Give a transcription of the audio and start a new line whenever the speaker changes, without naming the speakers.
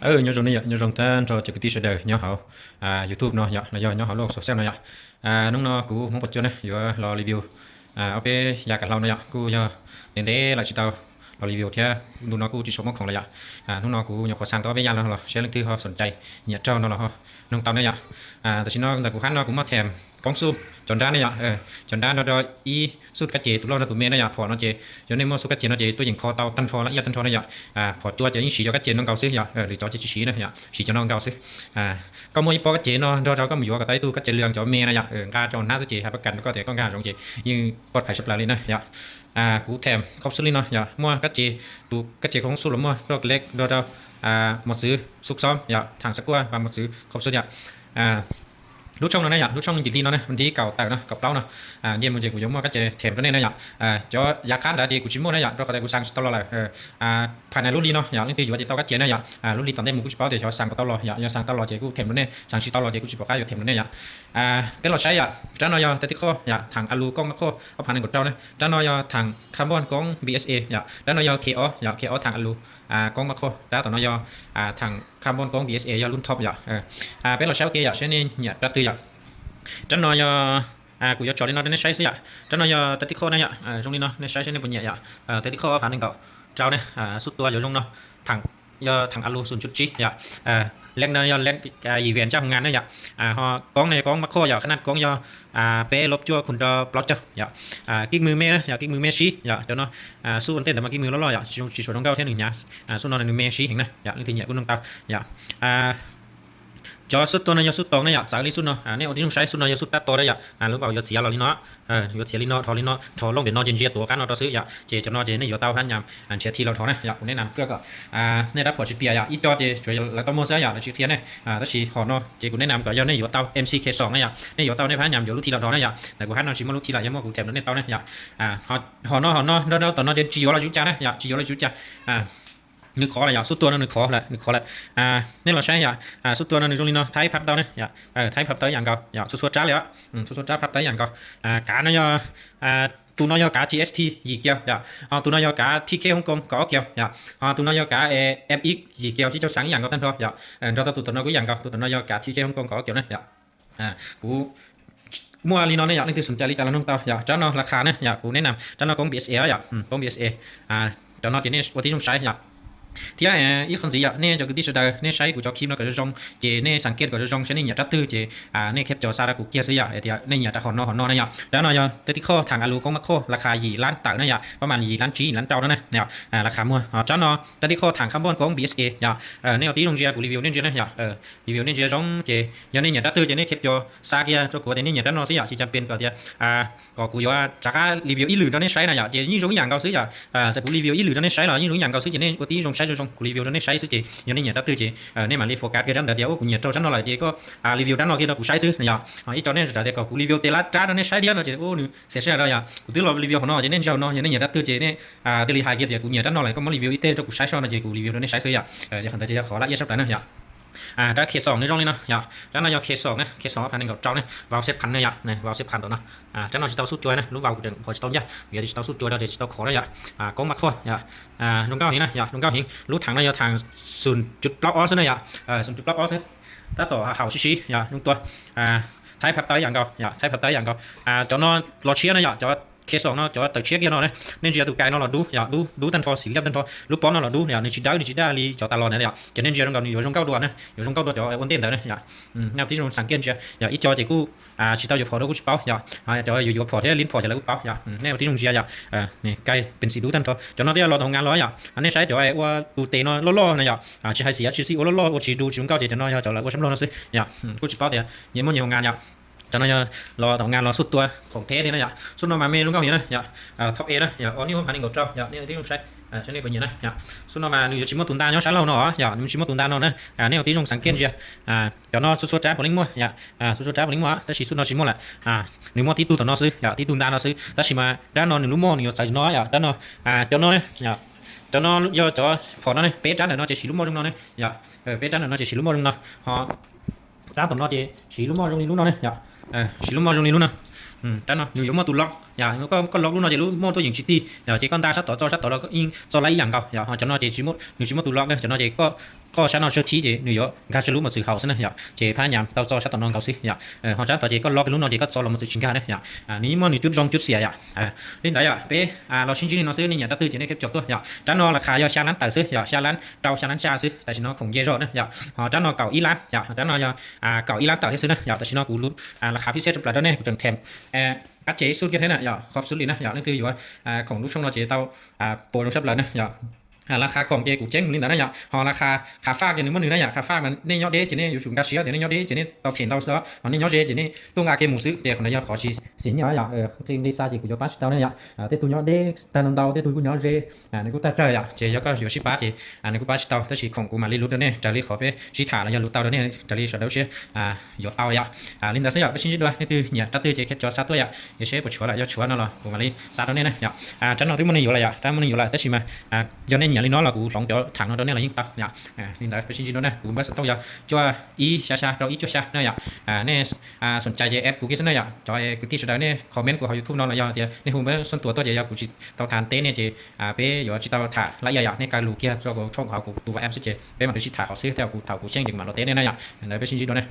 nhớ rồi nhớ rồi ta cho trực tiếp sẽ đời nhớ hảo YouTube nó nhớ nhớ hảo luôn social nó nhớ nó cú mong bật cho này giờ lo review ở bên nhà cả lâu nó nhớ cú giờ đến đấy là chỉ tao lo review theo nó cú chỉ số mốcของระยะnó cú nhớขอสั่งต่อไปยังแล้วเหรอเชื่อเรื่องที่เขาสนใจเนี่ยเจ้าnóเหรอน้องเต้าเนี่ยแต่ชิ้นแต่กูคันnó cũngมาแถมกล้องซูมจนด้านเนี่ยจนด้านเราอีสุดกระเจตุเราตัวเมียเนี่ยพอเนาะเจจนในมอสุดกระเจเนาะเจตัวหญิงคอเตาตั้นทอละเอียดตั้นทอเนี่ยพอจัวเจยิ่งสีจะกระเจน้องเก่าซื้อหรือจอจะชี้นะสีจะน้องเก่าซื้อก็มวยปอกระเจเนาะเราก็มีอยู่กับไต้ตู้กระเจเรืองจอเมียเนี่ยกาจอนหน้าสุดเจให้ประกันก็แต่ก็กาจงเจยิ่งปลอดภัยสับหลายเลยนะกูแถมครบสุดเลยเนาะมั่วกระเจตูกระเจของสุดละมั่วดอกเล็กเราหมดซื้อซุกซ้อมทางสกัวบางหมดซื้อครบสุดลูกช่องnó này lúcช่องจริงๆnó nàyมันที่เก่าแต่เนาะกับเราเนาะเยี่ยมมันจะกูยกมาก็จะเทมตัวนี้นะจอยาคันได้กูชิมโม่นะเราก็ได้กูสั่งตลอดเลยภายในรุ่นนี้เนาะนี่คืออยู่ว่าจะต้องก็เจนะรุ่นนี้ตอนนี้มึงกูชิปเอาเดี๋ยวสั่งตลอดสั่งตลอดเจกูเทมตัวนี้สั่งชิตลอดเจกูชิปเอาอยู่เทมตัวนี้ก็เราใช้ด้านนอกแต่ที่ข้อทางอลูกล้องข้อเอาผ่านในกดเจ้านะด้านนอกทางคาร์บอนกล้อง BSA ด้านนอกKO ทางอลูกล้องมาข้อด้านต่อนอกทางคาร์บอนกล้อง BSA รุ่นท็อปเป็นเราใช้โอเคใช้นี่เนี่ยกระตือจันนอยกูจะจอดในนอในใช้สิจันนอยตัดที่ข้อนะตรงนี้เนาะในใช้ในบนเนี่ยตัดที่ข้อผ่านหนึ่งเก่าเจ้าเนี่ยสุดตัวอยู่ตรงเนาะทางอลู0.Gเล่นเล่นอีเวนต์เจ้างานเนี่ยกล้องในกล้องมาข้อขนาดกล้องเป๊ะลบจั่วคุณจะปลอดเจ้ากิ๊กมือเมย์กิ๊กมือเมชี้เจ้าเนาะสู้กันเต้นแต่มากิ๊กมือล้อจีส่วนน้องเก้าเท่านึงสู้นอนในเมชี้เห็นนะนี่ทีเนี่ยกูน้องเต้าจอสุดตัวนั้นยอสุดตรงเนี่ยสายลิสุดเนาะนี่เอาที่ต้องใช้สุดเนาะยอสุดแป๊บตัวได้รู้เปล่ายอเสียเราลิเนาะยอเสียลิเนาะทอลิเนาะทอลงเดี๋ยวนอเจนเจียตัวกันเนาะตัวซื้อเจจะนอเจนี่ยอเต้าพันยามเชียทีเราทอนะผมแนะนำก็เนี่ยรับผลชิเปียอีจอเจช่วยแล้วต้องโม่ซะแล้วชิเทียเนี่ยตัวชีหอเนาะเจกูแนะนำก็ยอนี่ยอเต้า MCK2 เนี่ยยอเต้าในพันยามยอลูกทีเราทอเนี่ยแต่กูพันนอชิมาลูกทีละยังมั่วกูแถมนั่นเนี่ยเต้าเนี่ยหอเนาะต่อนอเจนจียอเราจุจ้าเนี่ยจียอเราจุจ้านึกขออะไรสุดตัวนึกขอแหละนี่เราใช้สุดตัวนึงตรงนี้เนาะไทยพับเต้าเนี่ยไทยพับเต้าอย่างเก่าสุดจ้าเลยสุดจ้าพับเต้าอย่างเก่ากาเนาะตัวน้อยกา GST ยีเกียวตัวน้อยกา TK ฮ่องกงก็เกียวตัวน้อยกาMX ยีเกียวที่เจ้าสั่งอย่างก็ตั้งทอเราตัวน้อยก็อย่างเก่าตัวน้อยกา TK ฮ่องกงก็เกียวนะกูมัวลีนอนเนี่ยนี่คือสนใจลีตาละน้องเต้าเจ้าเนาะราคาเนี่ยกูแนะนำเจ้าเนาะกล้อง BSA กล้อง BSA เจ้าเนาะที่นี่วันที่ต้องใช้ที่อีกคนสิเนี่ยจะกูที่สุดเนี่ยใช้กูจะคลิปแล้วก็จะจงเจเนี่ยสังเกตก็จะจงใช้เนี่ยตัดตื้อเจเนี่ยแคปจอซารากูเกียร์สิที่เนี่ยจะหอนนอเนี่ยแล้วเนาะแต่ที่ข้อทางอลูก็มาข้อราคา2ล้านต่างเนี่ยประมาณ2ล้านจีล้านเจ้านั่นเนี่ยราคามั่วเจ้าเนาะแต่ที่ข้อทางคาร์บอนของ BSA เนี่ยที่ตรงเจียกูรีวิวเนี่ยเจียเนี่ยรีวิวเนี่ยเจียจงเจยันเนี่ยตัดตื้อเจเนี่ยแคปจอซาเกียจะกูแต่เนี่ยตัดนอสิที่จำเป็นก็เดียก็กูว่าจากการรีวิวอีหรือตอนนี้ใช้นะเจยิ่งจงอย่างเก่าสิจะกูรีวิวอีหรือตอนนี้ใช้หรอยิ่งจงอย่างเก่าสิเจเนี่ยกูที่จงใช้จงกูรีวิวตอนนี้ใช้ซื้อเจยันนี่เนี่ยตัดตื้อเจเนี่ยมันรีโฟกัสกันเดี๋ยวกูเนี่ยเจ้าฉันนออะไรเจก็รีวิวด้านนอกที่เรากูใช้ซื้อเนี่ยอีตอนนี้จะเดี๋ยวกูรีวิวเตลัดจ้าตอนนี้ใช้เดียวเนาะเจโอ้นี่เสียแล้วกูตื้อเรารีวิวของนอเจเนี่ยเจ้าเนาะยันนี่เนี่ยตัดตื้อเจเนี่ยเตลิไฮเกียร์กูเนี่ยด้านนอกอะไรก็มารีวิวอีเต้เจ้ากูใช้ช่องนะเจกูรีวิวตอนนี้ใช้ซื้อจะขันแต่จะขอละเยอะสักหน่อยนะถ้าเคส2ในตรงนี้เนาะแล้วนายเคส2นะเคส2พันหนึ่งกับเจ้าเนี่ยวาล์วเซฟพันเนี่ยวาล์วเซฟพันตัวนะเจ้าหน้าที่เต้าสู้จอยนะรู้วาล์วกูเดินพอจะต้องย่าเดี๋ยวจะเต้าสู้จอยเราจะเต้าขอได้ก้องมาข้อลงเก้าหินนะลงเก้าหินรู้ทางนายทาง0.ปลั๊กออสเนี่ย0.ปลั๊กออสถ้าต่อเข่าชี้ลงตัวท้ายพับไตอย่างเก่าท้ายพับไตอย่างเก่าเจ้านอนรอเชียร์นะเจ้าเคส2เนาะจะตัดเช็คเยอะเนาะเนี่ยจะถูกไกลเนาะเราดูตันฟอสีเหลี่ยมตันฟอลูกป้อนเนาะเราดูเนี่ยนี่ชิดาลีจะตลอดเนี่ยจะเนี่ยจะต้องการอยู่ตรงเก้าตัวนะอยู่ตรงเก้าตัวจะวันเต้นเด้อเนี่ยเนี่ยที่เราสังเกตจะอีจอจะกูชิดาอยู่พอแล้วกูชิเป้าจะอยู่พอที่ลิ้นพอจะแล้วกูเป้าเนี่ยที่ตรงเจียนี่ไกลเป็นสีดูตันฟอจะเนาะที่เราทำงานร้อยอันนี้ใช้จะว่ากูเตะเนาะล้อๆเนี่ยชิให้เสียชิซีโอล้อๆโอชิดูชิมเก้าจะเนาะจะแล้วกูชิมล้อนะสิกูชิเป้าเนี่ยยังมันยังงานจันนายรอทำงานรอสุดตัวของเทสนี่นะสุดนอมาเมลุงเก้าอย่างนะท็อปเอนะอันนี้ผมผ่านอีกกับเจ้านี่ที่ต้องใช้ใช้ในเป็นอย่างนะสุดนอมาอยู่ชิมตุนตาเนาะใช้เราเนาะนี่ชิมตุนตาเนาะนะนี่ที่ต้องสังเกตเจียเดี๋ยวเนาะสุดๆจ้าผมลิงมัวสุดๆจ้าผมลิงมัวแต่ชิสุดเนาะชิมมัวแหละนี่มัวที่ตุนต่อเนาะซื้อที่ตุนตาเนาะซื้อแต่ชิมาด้านนอนหนึ่งลูกมัวนี่ใส่น้อยด้านนอนเจ้าเนาะเจ้าเนาะย่อจ่อพอเนาะเนี่ยเป๊ะจ้าเนาะจะชิลูกมัวตรงเนาะเนี่ยเป๊ะจ้าเนาะจะชิลูกมัวตรงเนาะจ้าตรงเนาะจะชิลูกมัวตรงนี้ลูกเนาะเนี่ยชิลูกมัวตรงนี้ลูกเนาะ但喏有么都落呀ก็ล็อกรู้เนาะจะรู้มอตัวอย่างชิตีเดี๋ยวเจก่อนตาชัดต่อจอชัดต่อแล้วก็อิงจอไลอย่างเก่าอย่าจะเนาะเจชิมุอยู่ชิมุตัวล็อกเด้อจะเนาะเจก็ชัดเนาะเชื่อชี้เจนิวยอร์กาจะรู้มาสื่อเขาซะนะอย่าเจพยายามต่อจอชัดต่อนองเขาสิอย่าฮอจัดต่อเจก็ล็อกรู้เนาะเจก็จอลงมาสื่อชิงกาเด้ออย่านี่มันจุด2จุดเสียอย่าเล่นได้อย่าเป้เราชิงๆเนาะซื้อนี่อย่าตื้อเจนี่เก็บจบตัวอย่าจันเนาะราคาอย่าชาล้านต่อซื้ออย่าชาล้านเราชาล้านชาซื้อแต่ชิเนาะของเยโรนะอย่าจันเนาะเก่าอีหลานอย่าจันเนาะอย่าเก่าอีหลานต่อซื้อนะอย่าแต่ชิเนาะกูรู้ราคาพิเศษปลาตัวนี้กูจังแถมกัดเจสุดกันให้นะอย่าขอบสุดเลยนะอย่านั่นคืออยู่ว่าของลูกช่องเราเจเตาโปรลงชับเลยนะอย่าราคากล่องเจกูเจ๊งนี่นะอย่าหอราคาขาฟากอย่างนึงมันนึงนะอย่าขาฟากมันนี่ยอดเดจนี่อยู่ชุมกาเชียเดี๋ยวนี่ยอดเดจนี่เตาเขียนเตาเสืออันนี้ยอดเดจนี่ตุ้งอาเกหมูซื้อเดี๋ยวคนนี้ขอชี้สินอย่าคือดีไซน์จีกูจะปัสเตาเนี่ยอย่าเตตุยอดเดตานำเตาเตตุกูยอดเจนี่กูตัดใจอย่าเจก็อยู่ชิปาเจนี่กูปัสเตาแต่ชีของกูมาลีรุดเนี่ยจะลีขอไปชี้ถาแล้วอย่าลุดเตาเนี่ยจะลีสเดาเชียอยู่เอาอย่าลินดาเสียไปชิ้นด้วยนี่คือเนี่ยตัดตัวเจแค่จอซาตัวอย่าเชฟปวดชัวละอย่าชัวนั่นหรอกูมาลีซาตัวนี้นะอย่าจันนอที่มันอยู่อะไรอย่าแต่มันอยู่อะไรแต่ชิมาย้อนเนี่ยอย่าลีน้องเรากูสองจอถังเราตัวนี้เรายิ่งตักอย่าลินดาไปชิ้นด้วยนะกูไม่ต้องอย่าจัวอีชาเราอีจัวชาเนี่ยอย่าเนี่ยสนใจเจแอดกูกินเนี่ยอย่าจอยกูที่สุดแล้วเนี่ยคอมเมนต์กูเขา YouTube น้องเราอย่าเดี๋ยวนี่ผมส่วนตัวตัวเจอย่ากูจิตเตาทานเต้เนี่ยเจไปอยู่จิตเตาถ่าละอย่าในการลูกเกียร์ช่องเขากูตัวแอปซิเจไปมาดูจิตถ่าเขาซื้อแต่กูเช่งดึงมาเราเต้เนี่ยนะอย่าไปชิ้นด้วยนะ